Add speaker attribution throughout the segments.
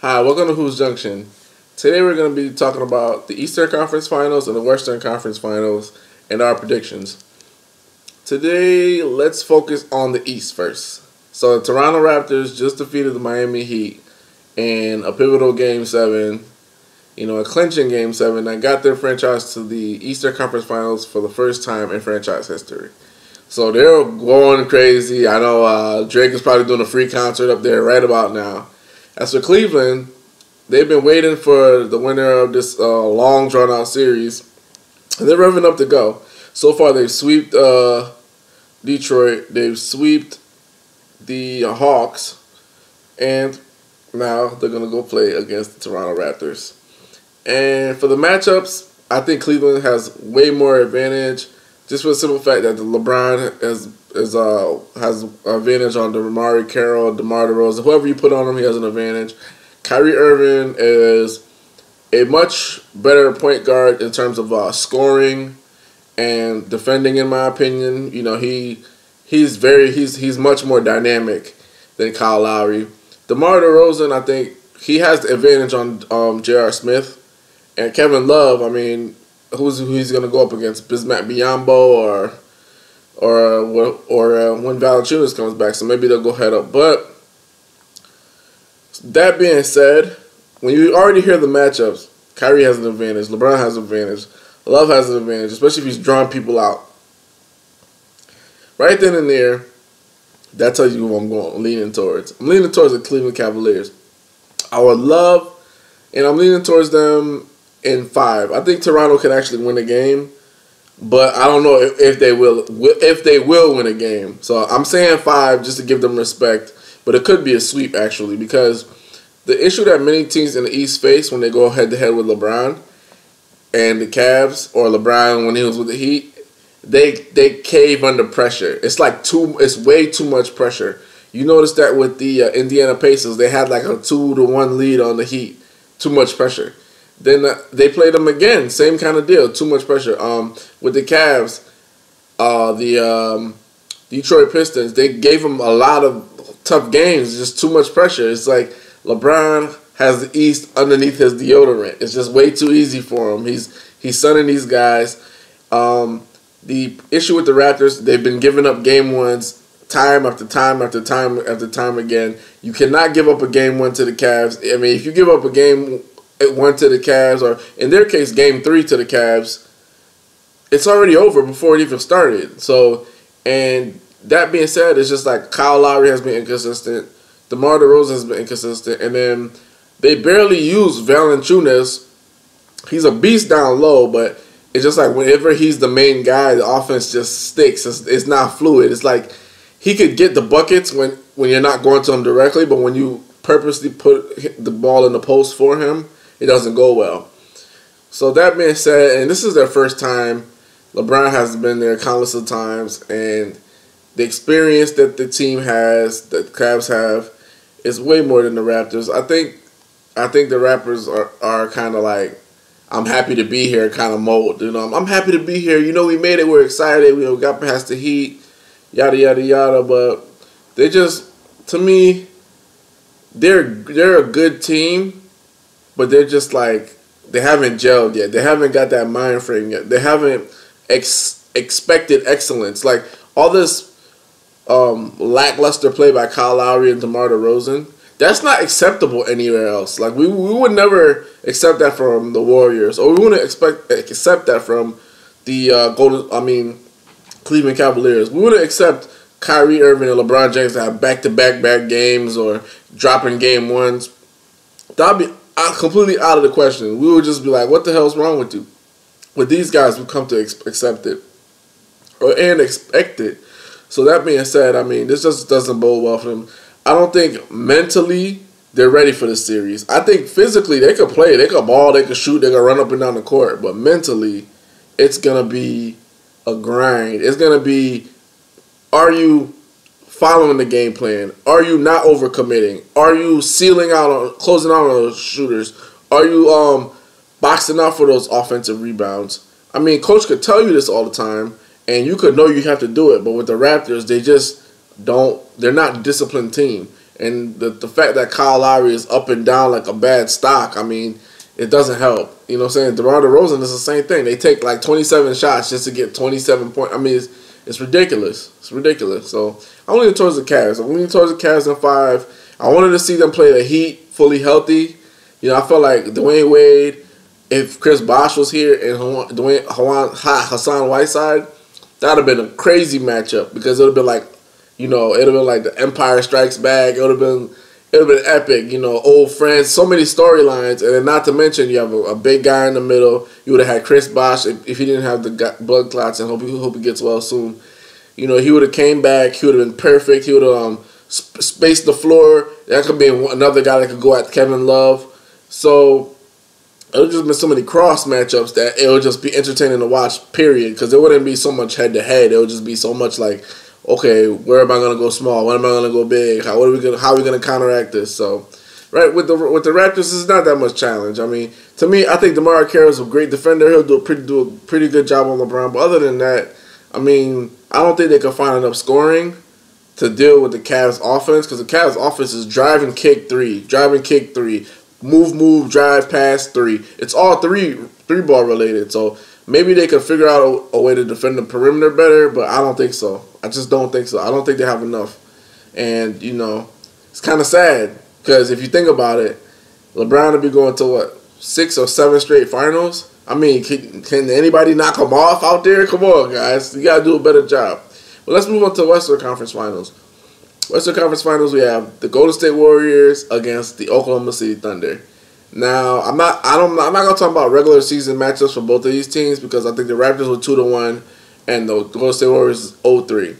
Speaker 1: Hi, welcome to Hoops Junction. Today we're going to be talking about the Eastern Conference Finals and the Western Conference Finals and our predictions. Today, let's focus on the East first. So the Toronto Raptors just defeated the Miami Heat in a pivotal Game 7, a clinching Game 7 that got their franchise to the Eastern Conference Finals for the first time in franchise history. So they're going crazy. I know Drake is probably doing a free concert up there right about now. As for Cleveland, they've been waiting for the winner of this long, drawn-out series, and they're revving up to go. So far, they've swept Detroit, they've swept the Hawks, and now they're going to go play against the Toronto Raptors. And for the matchups, I think Cleveland has way more advantage, just for the simple fact that LeBron has advantage on DeMar Carroll, DeMar DeRozan, whoever you put on him, he has an advantage. Kyrie Irving is a much better point guard in terms of scoring and defending, in my opinion. He's much more dynamic than Kyle Lowry. DeMar DeRozan, I think he has the advantage on J.R. Smith. And Kevin Love, I mean, who's going to go up against? Bismack Biyombo or when Valanciunas comes back, so maybe they'll go head up. But that being said, when you already hear the matchups, Kyrie has an advantage, LeBron has an advantage, Love has an advantage, especially if he's drawing people out. Right then and there, that tells you who I'm leaning towards. I'm leaning towards the Cleveland Cavaliers. I would love, and I'm leaning towards them in 5. I think Toronto can actually win a game, but I don't know if they will win a game. So I'm saying 5 just to give them respect, but it could be a sweep actually, because the issue that many teams in the East face when they go head to head with LeBron and the Cavs, or LeBron when he was with the Heat, they cave under pressure. It's way too much pressure. You notice that with the Indiana Pacers, they had like a 2-1 lead on the Heat. Too much pressure. Then they played them again. Same kind of deal. Too much pressure. With the Cavs, the Detroit Pistons, they gave them a lot of tough games. Just too much pressure. It's like LeBron has the East underneath his deodorant. It's just way too easy for him. He's sunning these guys. The issue with the Raptors, they've been giving up game ones time after time after time after time again. You cannot give up a game 1 to the Cavs. I mean, if you give up a game 1 to the Cavs, or in their case, game 3 to the Cavs, it's already over before it even started. So, and that being said, it's just like Kyle Lowry has been inconsistent, DeMar DeRozan has been inconsistent, and then they barely use Valanciunas. He's a beast down low, but it's just like whenever he's the main guy, the offense just sticks. It's not fluid. It's like he could get the buckets when you're not going to him directly, but when you purposely put the ball in the post for him, it doesn't go well. So that being said, and this is their first time, LeBron has been there countless of times, and the experience that the team has, that the Cavs have, is way more than the Raptors. I think the Raptors are kind of like, I'm happy to be here kind of mode. I'm happy to be here. We made it. We're excited. We got past the Heat, yada yada yada. But they just, to me, they're a good team. But they're just like, they haven't gelled yet. They haven't got that mind frame yet. They haven't expected excellence. Like, all this lackluster play by Kyle Lowry and DeMar DeRozan, that's not acceptable anywhere else. Like, we would never accept that from the Warriors. Or we wouldn't accept that from the Cleveland Cavaliers. We wouldn't accept Kyrie Irving and LeBron James to have back-to-back games or dropping game 1s. That would be completely out of the question. We would just be like, what the hell's wrong with you? But these guys would come to accept it and expect it. So that being said, I mean, this just doesn't bode well for them. I don't think mentally they're ready for this series. I think physically they could play. They could ball, they could shoot, they could run up and down the court. But mentally, it's going to be a grind. It's going to be, are you following the game plan? Are you not overcommitting? Are you closing out on those shooters? Are you boxing out for those offensive rebounds? I mean, coach could tell you this all the time, and you could know you have to do it. But with the Raptors, they just don't. They're not a disciplined team. And the fact that Kyle Lowry is up and down like a bad stock, I mean, it doesn't help. You know what I'm saying? DeMar DeRozan is the same thing. They take like 27 shots just to get 27 points. I mean, it's ridiculous. It's ridiculous. So I'm leaning towards the Cavs. I'm leaning towards the Cavs in 5. I wanted to see them play the Heat fully healthy. You know, I felt like Dwayne Wade, if Chris Bosh was here and Hassan Whiteside, that would have been a crazy matchup because it would have been like, you know, it would have been like the Empire Strikes Back. It would have been epic, you know, old friends, so many storylines. And then not to mention you have a big guy in the middle. You would have had Chris Bosh if he didn't have the blood clots, and hope he gets well soon. You know, he would have came back. He would have been perfect. He would have spaced the floor. That could be another guy that could go at Kevin Love. So it would just been so many cross matchups that it would just be entertaining to watch, period. Because it wouldn't be so much head-to-head. It would just be so much like, okay, where am I gonna go small? When am I gonna go big? How are we gonna counteract this? So, right with the Raptors, it's not that much challenge. I mean, to me, I think DeMar Carroll is a great defender. He'll do a pretty good job on LeBron. But other than that, I mean, I don't think they can find enough scoring to deal with the Cavs offense, because the Cavs offense is drive and kick three, move, drive, pass, three. It's all three ball related. So maybe they could figure out a way to defend the perimeter better, but I don't think so. I just don't think so. I don't think they have enough. And, you know, it's kind of sad because if you think about it, LeBron will be going to, what, 6 or 7 straight finals? I mean, can anybody knock him off out there? Come on, guys. You got to do a better job. But let's move on to Western Conference Finals. Western Conference Finals, we have the Golden State Warriors against the Oklahoma City Thunder. Now, I'm not gonna talk about regular season matchups for both of these teams because I think the Raptors were 2-1 and the Golden State Warriors is 0-3.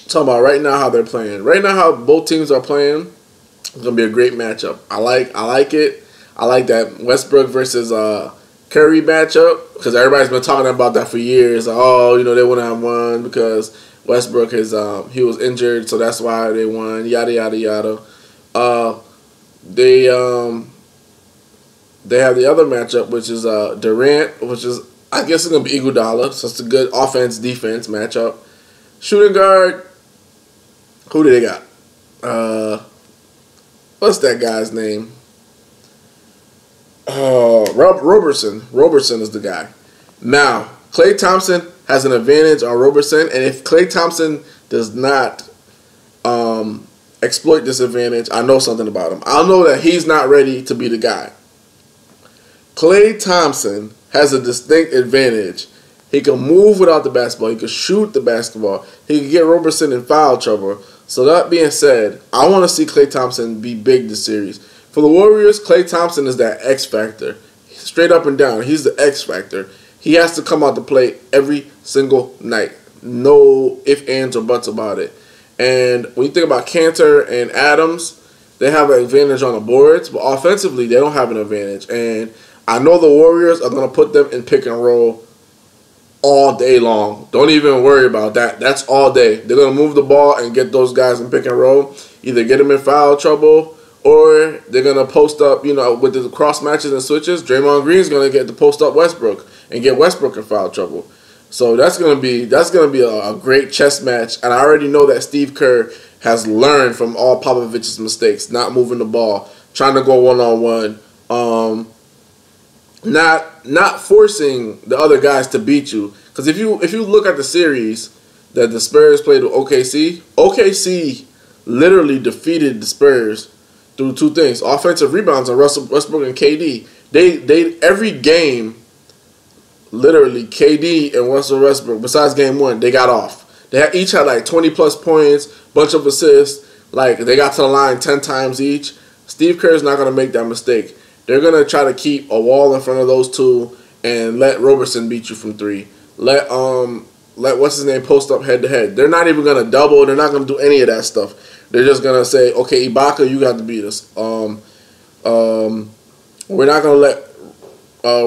Speaker 1: Talking about right now how they're playing. Right now how both teams are playing, it's gonna be a great matchup. I like it. I like that Westbrook versus Curry matchup because everybody's been talking about that for years. Oh, you know, they wouldn't have won because Westbrook he was injured, so that's why they won. Yada yada yada. They have the other matchup, which is Durant, which is, I guess it's gonna be Iguodala, so it's a good offense-defense matchup. Shooting guard, who do they got? What's that guy's name? Roberson. Roberson is the guy. Now, Klay Thompson has an advantage on Roberson, and if Klay Thompson does not exploit this advantage, I know something about him. I'll know that he's not ready to be the guy. Klay Thompson has a distinct advantage. He can move without the basketball. He can shoot the basketball. He can get Roberson in foul trouble. So that being said, I want to see Klay Thompson be big this series. For the Warriors, Klay Thompson is that X factor. Straight up and down, he's the X factor. He has to come out to play every single night. No ifs, ands, or buts about it. And when you think about Cantor and Adams, they have an advantage on the boards, but offensively, they don't have an advantage. And I know the Warriors are going to put them in pick and roll all day long. Don't even worry about that. That's all day. They're going to move the ball and get those guys in pick and roll. Either get them in foul trouble or they're going to post up, you know, with the cross matches and switches. Draymond Green's going to get to post up Westbrook and get Westbrook in foul trouble. So that's going to be a great chess match. And I already know that Steve Kerr has learned from all Popovich's mistakes, not moving the ball, trying to go one-on-one, not forcing the other guys to beat you. Because if you look at the series that the Spurs played with OKC literally defeated the Spurs through two things: offensive rebounds on Westbrook and KD. They every game, literally KD and Russell Westbrook, besides game 1, they got off. They each had like 20+ points, bunch of assists. Like, they got to the line 10 times each. Steve Kerr is not going to make that mistake. They're going to try to keep a wall in front of those two and let Roberson beat you from 3. Let what's his name post up head to head. They're not even going to double. They're not going to do any of that stuff. They're just going to say, okay, Ibaka, you got to beat us. We're not going to let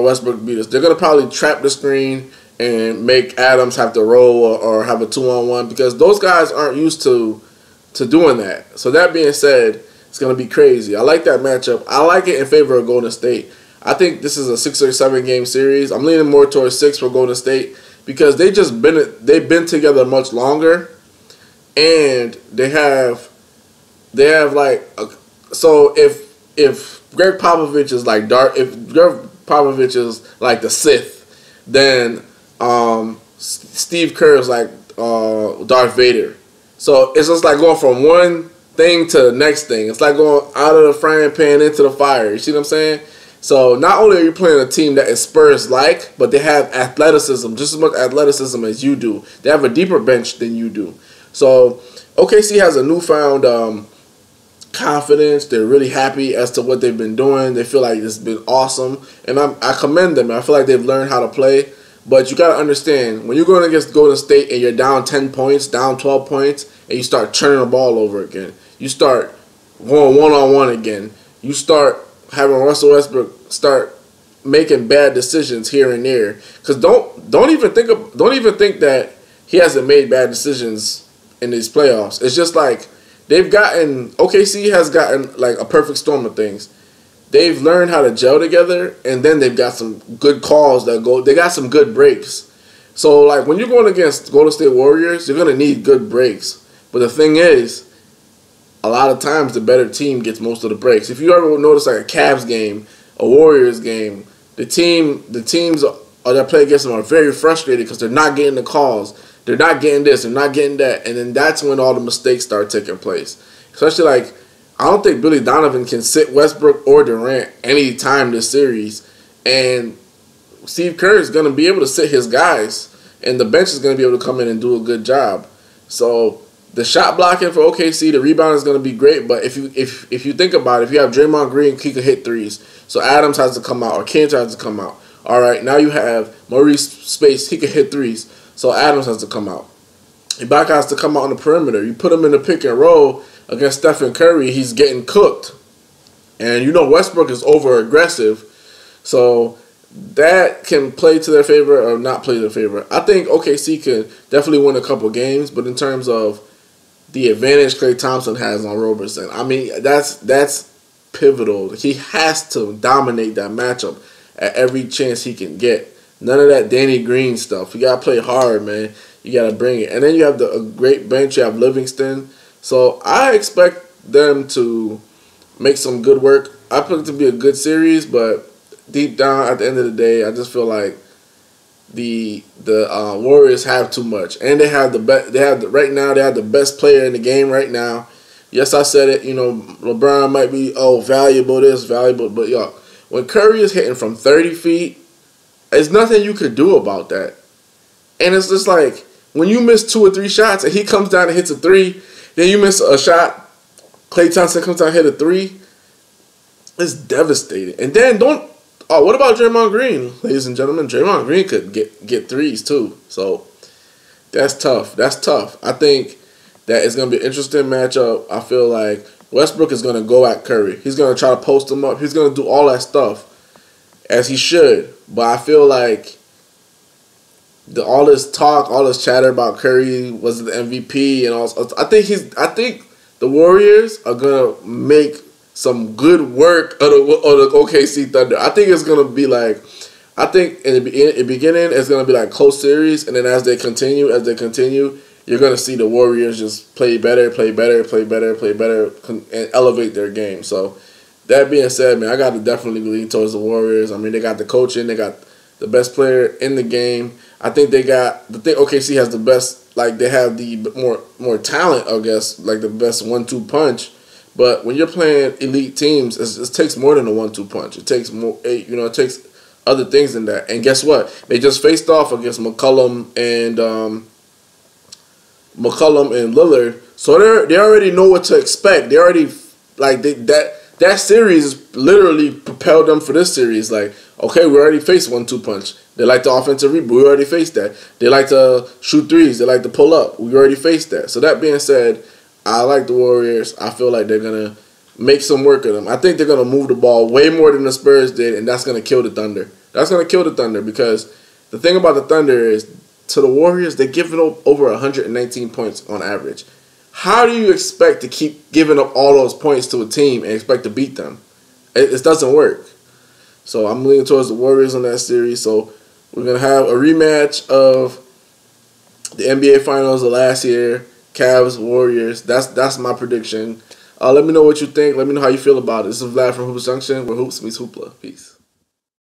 Speaker 1: Westbrook beat us. They're going to probably trap the screen and make Adams have to roll or have a 2-on-1 because those guys aren't used to doing that. So that being said, it's going to be crazy. I like that matchup. I like it in favor of Golden State. I think this is a 6 or 7 game series. I'm leaning more towards 6 for Golden State because they've been together much longer, and they have they have like so if Greg Popovich is like if Greg Popovich is like the Sith, then Steve Kerr is like Darth Vader. So it's just like going from one thing to the next thing. It's like going out of the frying pan into the fire. You see what I'm saying? So not only are you playing a team that is Spurs-like, but they have athleticism, just as much athleticism as you do. They have a deeper bench than you do. So OKC has a newfound confidence. They're really happy as to what they've been doing. They feel like it's been awesome, and I commend them. I feel like they've learned how to play. But you got to understand, when you're going against Golden State and you're down 10 points, down 12 points, and you start turning the ball over again, you start going one-on-one again, you start having Russell Westbrook start making bad decisions here and there. Because don't even think that he hasn't made bad decisions in these playoffs. It's just like OKC has gotten like a perfect storm of things. They've learned how to gel together, and then they've got some good calls they got some good breaks. So like when you're going against Golden State Warriors, you're gonna need good breaks. But the thing is, a lot of times the better team gets most of the breaks. If you ever notice like a Cavs game, a Warriors game, the teams that play against them are very frustrated because they're not getting the calls. They're not getting this, they're not getting that, and then that's when all the mistakes start taking place. Especially like, I don't think Billy Donovan can sit Westbrook or Durant any time this series, and Steve Kerr is going to be able to sit his guys, and the bench is going to be able to come in and do a good job. So the shot blocking for OKC, the rebound is going to be great, but if you think about it, if you have Draymond Green, he could hit threes. So Adams has to come out, or Cantor has to come out. All right, now you have Maurice Space, he could hit threes. So Adams has to come out. Ibaka has to come out on the perimeter. You put him in the pick and roll against Stephen Curry, he's getting cooked. And you know Westbrook is over-aggressive. So that can play to their favor or not play to their favor. I think OKC can definitely win a couple games, but in terms of the advantage Klay Thompson has on Roberson, I mean, that's pivotal. He has to dominate that matchup at every chance he can get. None of that Danny Green stuff. You got to play hard, man. You got to bring it. And then you have a great bench. You have Livingston. So I expect them to make some good work. I put it to be a good series, but deep down at the end of the day, I just feel like the Warriors have too much, and they have right now they have the best player in the game right now. Yes, I said it. You know, LeBron might be valuable, but yo, when Curry is hitting from 30 feet, there's nothing you could do about that. And it's just like when you miss 2 or 3 shots and he comes down and hits a 3. Then you miss a shot, Klay Thompson comes out and hit a 3. It's devastating. And then what about Draymond Green, ladies and gentlemen? Draymond Green could get threes too. So that's tough. I think that it's going to be an interesting matchup. I feel like Westbrook is going to go at Curry. He's going to try to post him up. He's going to do all that stuff as he should. But I feel like all this talk, all this chatter about Curry was the MVP and all. I think the Warriors are gonna make some good work of the OKC Thunder. I think it's gonna be like, I think in the beginning it's gonna be like close series, and then as they continue, you're gonna see the Warriors just play better, and elevate their game. So that being said, man, I got to definitely lean towards the Warriors. I mean, they got the coaching, they got the best player in the game. I think OKC has the best, like they have the more talent, I guess, like the best 1-2 punch. But when you're playing elite teams, it takes more than a 1-2 punch. It takes more, it takes other things than that. And guess what? They just faced off against McCollum and Lillard, so they already know what to expect. They already that series literally propelled them for this series. Like, okay, we already faced 1-2 punch. They like the offensive rebound. We already faced that. They like to shoot threes. They like to pull up. We already faced that. So that being said, I like the Warriors. I feel like they're gonna make some work of them. I think they're gonna move the ball way more than the Spurs did, and that's gonna kill the Thunder. That's gonna kill the Thunder because the thing about the Thunder is, to the Warriors, they give it over 119 points on average. How do you expect to keep giving up all those points to a team and expect to beat them? It doesn't work. So I'm leaning towards the Warriors on that series. So we're going to have a rematch of the NBA Finals of last year, Cavs, Warriors. That's my prediction. Let me know what you think. Let me know how you feel about it. This is Vlad from Hoops Junction, where hoops meets hoopla. Peace.